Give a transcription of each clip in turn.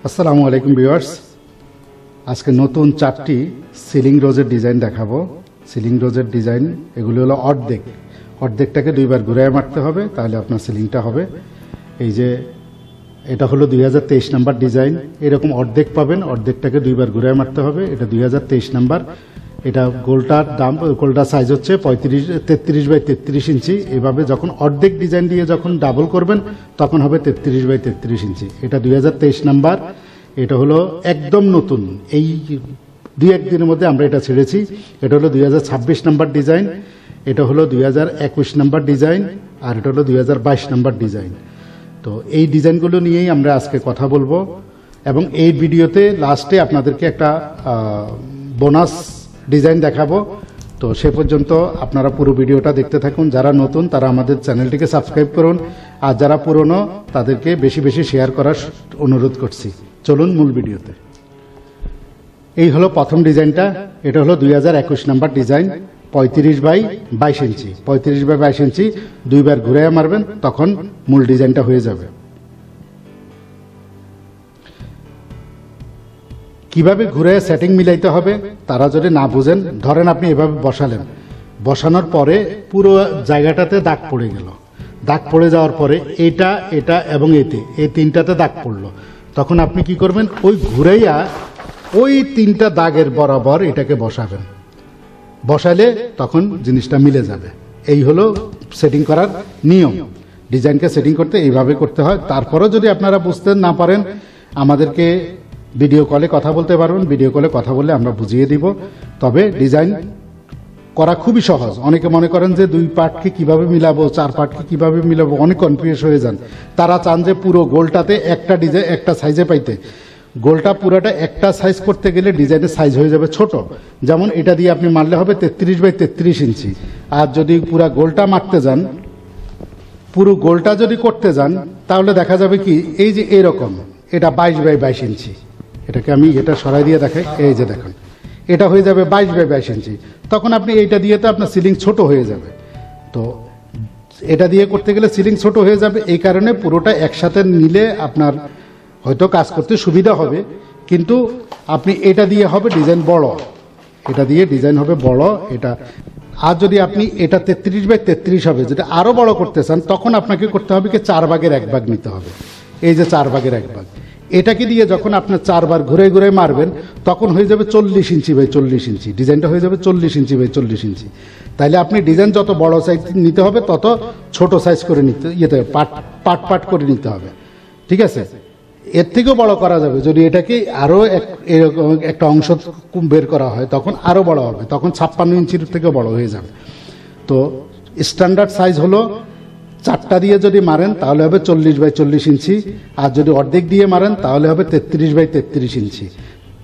আসসালামু আলাইকুম ভিউয়ার্স, আজকে নতুন 4টি সিলিং রোজের ডিজাইন দেখাবো। সিলিং রোজের ডিজাইন এগুলো হলো অর্ধেকটাকে দুইবার ঘুরায় মারতে হবে, তাহলে আপনার সিলিংটা হবে। এই যে এটা হলো 2023 নাম্বার ডিজাইন, এরকম অর্ধেক পাবেন, অর্ধেকটাকে দুইবার ঘুরায় মারতে হবে। এটা 2023 নাম্বার। এটা গোলটার সাইজ হচ্ছে 33 বাই 33 ইঞ্চি। এভাবে যখন অর্ধেক ডিজাইন দিয়ে যখন ডাবল করবেন তখন হবে 33 বাই 33 ইঞ্চি। এটা 2023 নাম্বার। এটা হলো একদম নতুন, এই 2-1 দিনের মধ্যে আমরা এটা ছেড়েছি। এটা হলো 2026 নাম্বার ডিজাইন, এটা হলো 2021 নাম্বার ডিজাইন, আর এটা হলো 2022 নাম্বার ডিজাইন। তো এই ডিজাইনগুলো নিয়েই আমরা আজকে কথা বলবো, এবং এই ভিডিওতে লাস্টে আপনাদেরকে একটা বোনাস ডিজাইন দেখাবো। তো সে পর্যন্ত আপনারা পুরো ভিডিওটা দেখতে থাকুন। যারা নতুন তারা আমাদের চ্যানেলটিকে সাবস্ক্রাইব করুন, আর যারা পুরনো তাদেরকে বেশি বেশি শেয়ার করার অনুরোধ করছি। চলুন মূল ভিডিওতে। এই হলো প্রথম ডিজাইনটা। এটা হলো 2021 number design, 35 by 22 inch. 35 by 22 inch দুইবার ঘুরে মারবেন, তখন মূল ডিজাইনটা হয়ে যাবে। কিভাবে ঘুরে সেটিং মিলাইতে হবে তারা যদি না বুঝেন, ধরেন আপনি এভাবে বসালেন, বসানোর পরে পুরো জায়গাটাতে দাগ পড়ে গেল। দাগ পড়ে যাওয়ার পরে এটা এটা এবং এই তিনটাতে দাগ পড়লো, তখন আপনি কি করবেন, ওই ঘুরাইয়া ওই তিনটা দাগের বরাবর এটাকে বসাবেন। বসালে তখন জিনিসটা মিলে যাবে। এই হলো সেটিং করার নিয়ম। ডিজাইনকে সেটিং করতে এইভাবে করতে হয়। তারপরেও যদি আপনারা বুঝতে না পারেন, আমাদেরকে ভিডিও কলে কথা বলতে পারবেন। ভিডিও কলে কথা বললে আমরা বুঝিয়ে দিব। তবে ডিজাইন করা খুবই সহজ। অনেকে মনে করেন যে 2 পার্টকে কিভাবে মিলাবো, 4 পার্টকে কিভাবে মিলাবো, অনেক কনফিউজ হয়ে যান। তারা চান যে পুরো গোলটাতে একটা ডিজাইন একটা সাইজে পাইতে। গোলটা পুরোটা একটা সাইজ করতে গেলে ডিজাইনের সাইজ হয়ে যাবে ছোট। যেমন এটা দিয়ে আপনি মারলে হবে 33 বাই 33 ইঞ্চি। আর যদি পুরো গোলটা মারতে যান, পুরো গোলটা যদি করতে যান, তাহলে দেখা যাবে কি, এই যে এরকম, এটা 22 বাই 22 ইঞ্চি। এটাকে আমি এটা সরাই দিয়ে দেখাই। এই যে দেখুন, এটা হয়ে যাবে 22 বাই 22 ইঞ্চি। তখন আপনি এইটা দিয়ে তো আপনার সিলিং ছোট হয়ে যাবে। তো এটা দিয়ে করতে গেলে সিলিং ছোট হয়ে যাবে। এই কারণে পুরোটা একসাথে নিলে আপনার হয়তো কাজ করতে সুবিধা হবে, কিন্তু আপনি এটা দিয়ে হবে ডিজাইন বড়, এটা দিয়ে ডিজাইন হবে বড়। এটা আর যদি আপনি এটা 33 বাই 33 হবে, যেটা আরো বড় করতে চান, তখন আপনাকে করতে হবে কি 4 ভাগের 1 ভাগ নিতে হবে। এই যে 4 ভাগের 1 ভাগ, এটাকে দিয়ে যখন আপনার 4 বার ঘুরে ঘুরে মারবেন, তখন হয়ে যাবে 40 ইঞ্চি বাই 40 ইঞ্চি। ডিজাইনটা হয়ে যাবে 40 ইঞ্চি বাই 40 ইঞ্চি। তাইলে আপনি ডিজাইন যত বড় সাইজ নিতে হবে, তত ছোট সাইজ করে নিতে পাট করে নিতে হবে। ঠিক আছে? এর থেকেও বড় করা যাবে যদি এটাকে আরো এরকম একটা অংশ বের করা হয়, তখন আরো বড় হবে, তখন 56 ইঞ্চির থেকেও বড় হয়ে যাবে। তো স্ট্যান্ডার্ড সাইজ হলো 4টা দিয়ে যদি মারেন তাহলে হবে 40 বাই 40 ইঞ্চি, আর যদি অর্ধেক দিয়ে মারেন তাহলে হবে 33 বাই 33 ইঞ্চি।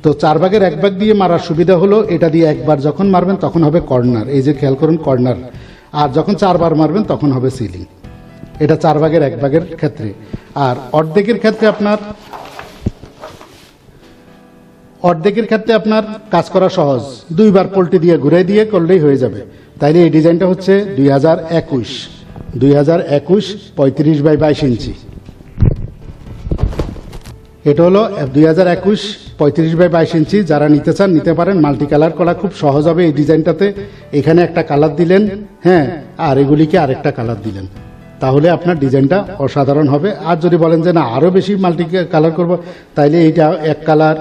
তো 4 ভাগের 1 ভাগ দিয়ে মারার সুবিধা হলো, এটা দিয়ে একবার যখন মারবেন তখন হবে কর্নার। এই যে খেয়াল করুন, কর্নার। আর যখন 4 বার মারবেন তখন হবে সিলিং। এটা 4 ভাগের 1 ভাগের ক্ষেত্রে। আর অর্ধেকের ক্ষেত্রে আপনার কাজ করা সহজ। 2 বার পল্টি দিয়ে ঘুরে দিয়ে করলেই হয়ে যাবে। তাইলে এই ডিজাইনটা হচ্ছে 2021 35 বাই 22 ইঞ্চি। এটা হলো 2021 35 বাই 22 ইঞ্চি। যারা নিতে চান নিতে পারেন। মাল্টি কালার করা খুব সহজ হবে এই ডিজাইনটাতে। এখানে একটা কালার দিলেন, হ্যাঁ, আর এগুলিকে আরেকটা কালার দিলেন, তাহলে আপনার ডিজাইনটা অসাধারণ হবে। আর যদি বলেন যে না আরো বেশি মাল্টি কালার করব, তাইলে এইটা এক কালার,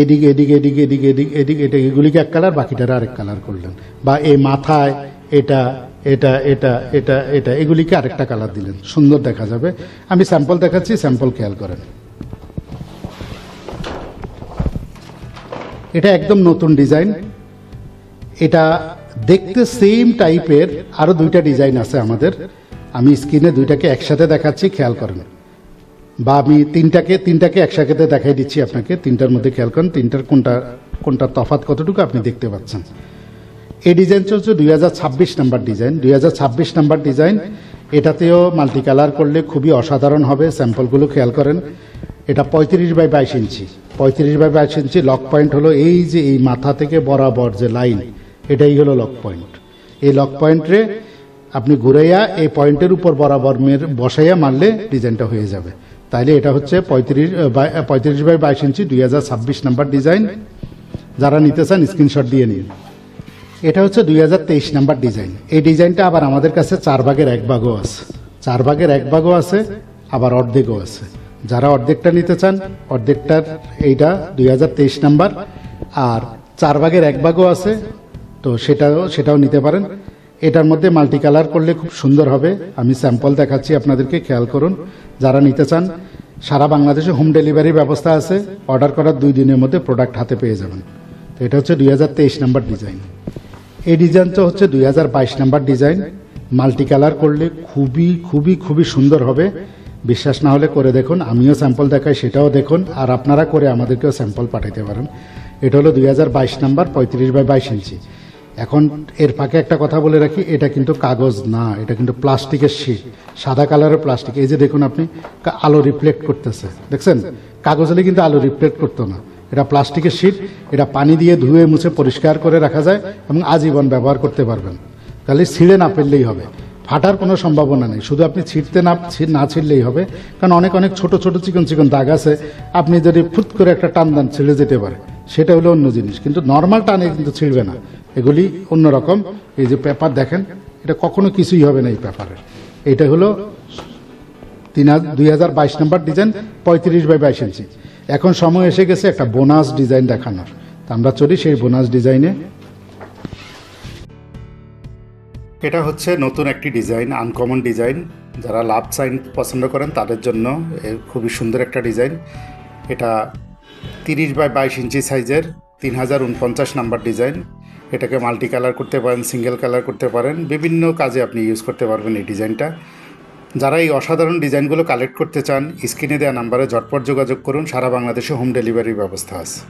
এদিকে এদিকে এদিকে এদিকে এদিকে এদিকে এটা এগুলিকে এক কালার, বাকিটার আরেক কালার করলেন। বা এই মাথায় এটা এটা এটা এটা এটা এগুলিকে আরেকটা কালার দিলেন, সুন্দর দেখা যাবে। আমি স্যাম্পল দেখাচ্ছি, স্যাম্পল খেয়াল করেন। এটা একদম নতুন ডিজাইন। এটা দেখতে সেম টাইপের আরো 2টা ডিজাইন আছে আমাদের। আমি স্ক্রিনে 2টাকে একসাথে দেখাচ্ছি, খেয়াল করেন। বা আমি তিনটাকে একসাথে দেখাই দিচ্ছি আপনাকে। 3টার মধ্যে খেয়াল করেন, 3টার কোনটা তফাৎ কতটুকু আপনি দেখতে পাচ্ছেন। এই ডিজাইনটা হচ্ছে 2026 নাম্বার ডিজাইন। 2026 number design. এটাতেও মাল্টি কালার করলে খুবই অসাধারণ হবে। স্যাম্পলগুলো খেয়াল করেন। এটা 35 by 22 inch. 35 by 22 inch. Lock point হলো এই যে এই মাথা থেকে বরাবর যে লাইন, এটাই হলো লক পয়েন্ট। এই লক পয়েন্টে আপনি ঘুরাইয়া এই পয়েন্টের উপর বরাবর বসাইয়া মারলে ডিজাইনটা হয়ে যাবে। তাইলে এটা হচ্ছে 35 বাই 22 ইঞ্চি 2026 নাম্বার ডিজাইন। যারা নিতে চান স্ক্রিনশট দিয়ে নিন। এটা হচ্ছে 2023 নাম্বার ডিজাইন। এই ডিজাইনটা আবার আমাদের কাছে 4 ভাগের 1 ভাগও আছে, 4 ভাগের 1 ভাগও আছে, আবার অর্ধেকও আছে। যারা অর্ধেকটা নিতে চান, অর্ধেকটার এইটা 2023 নাম্বার, আর 4 ভাগের 1 ভাগও আছে, তো সেটাও নিতে পারেন। এটার মধ্যে মাল্টি কালার করলে খুব সুন্দর হবে। আমি স্যাম্পল দেখাচ্ছি আপনাদেরকে, খেয়াল করুন। যারা নিতে চান সারা বাংলাদেশে হোম ডেলিভারির ব্যবস্থা আছে। অর্ডার করার 2 দিনের মধ্যে প্রোডাক্ট হাতে পেয়ে যাবেন। তো এটা হচ্ছে 2023 নাম্বার ডিজাইন। এই ডিজাইনটা হচ্ছে 2022 নাম্বার ডিজাইন। মাল্টি কালার করলে খুবই খুবই খুবই সুন্দর হবে। বিশ্বাস না হলে করে দেখুন, আমিও স্যাম্পল দেখাই, সেটাও দেখুন, আর আপনারা করে আমাদেরকেও স্যাম্পল পাঠাতে পারেন। এটা হলো 2022 নাম্বার, 35 বাই 22 ইঞ্চি। এখন এর ফাঁকে একটা কথা বলে রাখি, এটা কিন্তু কাগজ না, এটা কিন্তু প্লাস্টিকের শিট, সাদা কালারের প্লাস্টিক। এই যে দেখুন আপনি, আলো রিফ্লেক্ট করতেছে, দেখছেন? কাগজ হলে কিন্তু আলো রিফ্লেক্ট করতো না। এটা প্লাস্টিকের শিট, এটা পানি দিয়ে ধুয়ে মুছে পরিষ্কার করে রাখা যায় এবং আজীবন ব্যবহার করতে পারবেন। খালি ছিঁড়ে না ফেললেই হবে, ফাটার কোনো সম্ভাবনা নেই। শুধু আপনি না ছিঁড়লেই হবে, কারণ অনেক অনেক ছোট ছোট চিকন চিকন দাগ আছে। আপনি যদি ফুট করে একটা টান দেন, ছিঁড়ে যেতে পারে, সেটা হলো অন্য জিনিস। কিন্তু নর্মাল টানে কিন্তু ছিঁড়বে না, এগুলি অন্যরকম। এই যে পেপার দেখেন, এটা কখনো কিছুই হবে না এই পেপারের। এটা হলো 2022 নাম্বার ডিজাইন, 35 বাই 22 ইঞ্চি। এখন সময় এসে গেছে একটা বোনাস ডিজাইন দেখানোর। তা আমরা চলি সেই বোনাস ডিজাইনে। এটা হচ্ছে নতুন একটি ডিজাইন, আনকমন ডিজাইন। যারা লাভ সাইন পছন্দ করেন তাদের জন্য খুবই সুন্দর একটা ডিজাইন। এটা 30 বাই 22 ইঞ্চি সাইজের 3049 নাম্বার ডিজাইন। এটাকে মাল্টি কালার করতে পারেন, সিঙ্গেল কালার করতে পারেন, বিভিন্ন কাজে আপনি ইউজ করতে পারবেন এই ডিজাইনটা। যারা এই অসাধারণ ডিজাইনগুলো কালেক্ট করতে চান, স্ক্রিনে দেওয়া নাম্বারে ঝটপট যোগাযোগ করুন। সারা বাংলাদেশে হোম ডেলিভারির ব্যবস্থা আছে।